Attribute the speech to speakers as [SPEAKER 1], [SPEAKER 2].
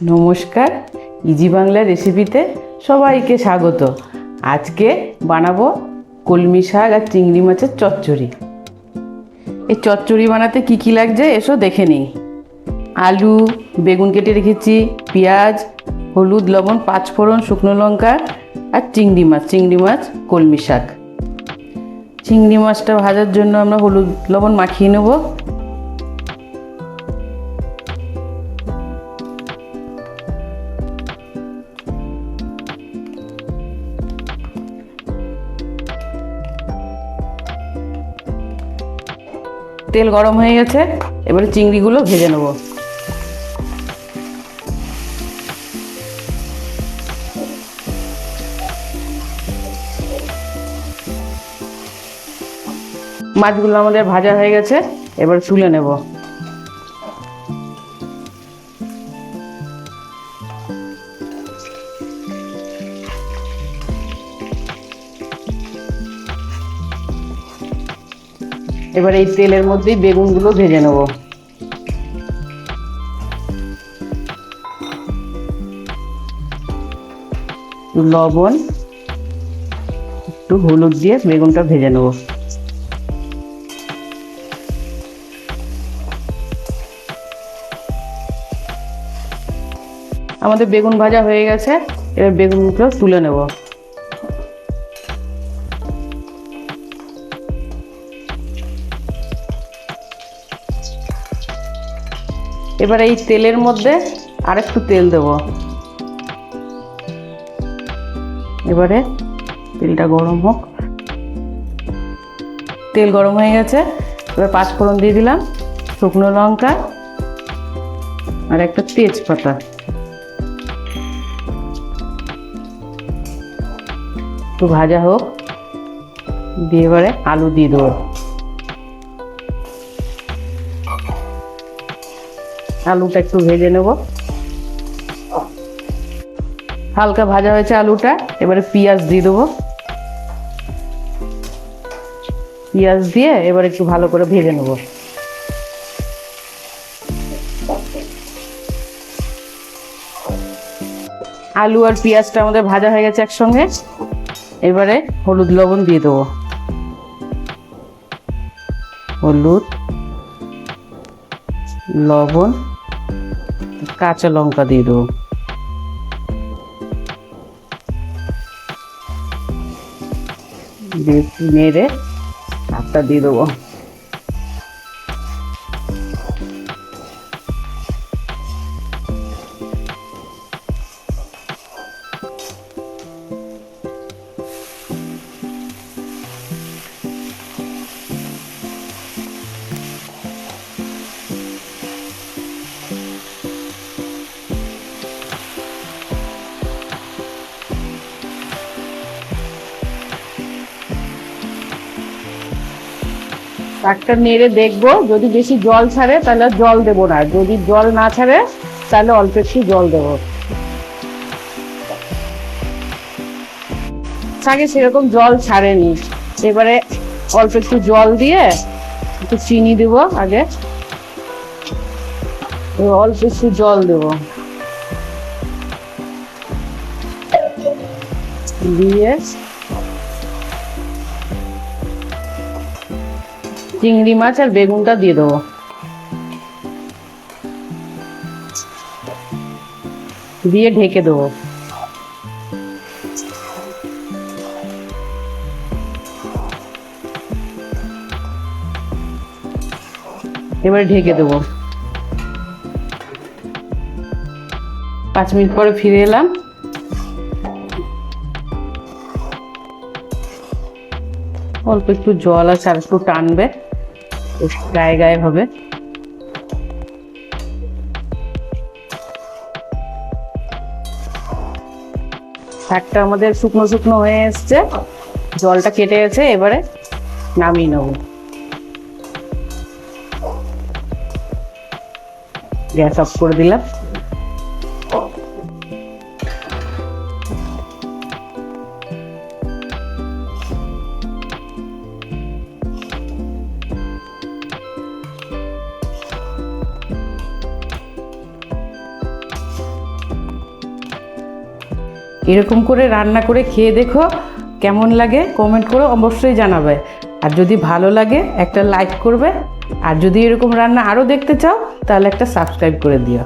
[SPEAKER 1] নমস্কার, ইজি বাংলা রেসিপিতে সবাইকে স্বাগত। আজকে বানাবো কলমি শাক আর চিংড়ি মাছের চচ্চড়ি। এই চচ্চড়ি বানাতে কি কি লাগছে এসো দেখে নিই। আলু, বেগুন কেটে রেখেছি, পেঁয়াজ, হলুদ, লবণ, পাঁচফোড়ন, শুকনো লঙ্কা আর চিংড়ি মাছ, কলমি শাক। চিংড়ি মাছটা ভাজার জন্য আমরা হলুদ লবণ মাখিয়ে নেব। তেল গরম হয়ে গেছে, এবারে চিংড়িগুলো ভেজে নেব। মাছগুলো আমাদের ভাজা হয়ে গেছে, এবার তুলে নেব। এবার এই তেলের মধ্যেই বেগুনগুলো ভেজে নেব। লবণ, একটু হলুদ দিয়ে বেগুনটা ভেজে নেব। আমাদের বেগুন ভাজা হয়ে গেছে, এবার বেগুনগুলো তুলে নেব। এবার এই তেলের মধ্যে আরেকটু তেল দেব। এবারে তেলটা গরম হোক। তেল গরম হয়ে গেছে, এবার পাঁচফোড়ন দিয়ে দিলাম, শুকনো লঙ্কা আর একটা তেজপাতা। একটু ভাজা হোক, দিয়ে এবারে আলু দিয়ে দেবো। আলুটা একটু ভেজে নেব। হালকা ভাজা হয়েছে আলুটা, এবারে পেঁয়াজ দিয়ে দেবো। পেঁয়াজ দিয়ে এবার একটু ভালো করে ভেজে নেব। আলু আর পেঁয়াজটা আমাদের ভাজা হয়ে গেছে একসঙ্গে, এবারে হলুদ লবণ দিয়ে দেবো। হলুদ, লবণ, কাঁচা লঙ্কা দিয়ে দেবো। দিয়ে নেড়ে শাকটা দিয়ে দেবো। শাকটা নেড়ে দেখবো, যদি বেশি জল ছাড়ে তাহলে জল দেবো না, যদি জল না ছাড়ে তাহলে অল্প একটু জল দেবো। শাকে সেরকম জল ছাড়েনি, এবারে অল্প একটু জল দিয়ে একটু চিনি দেবো। আগে অল্প একটু জল দেবো, দিয়ে চিংড়ি মাছ আর বেগুনটা দিয়ে দেবো। দিয়ে ঢেকে দেবো। এবারে ঢেকে দেবো। 5 মিনিট পরে ফিরে এলাম। অল্প একটু জল আছে, আর একটু টানবে, গায়ে গায়ে হবে। শাকটা আমাদের শুকনো শুকনো হয়ে এসছে, জলটা কেটে গেছে, এবারে নামিয়ে নেব। গ্যাস অফ করে দিলাম। এরকম করে রান্না করে খেয়ে দেখো, কেমন লাগে কমেন্ট করে অবশ্যই জানাবে। আর যদি ভালো লাগে একটা লাইক করবে, আর যদি এরকম রান্না আরও দেখতে চাও তাহলে একটা সাবস্ক্রাইব করে দিও।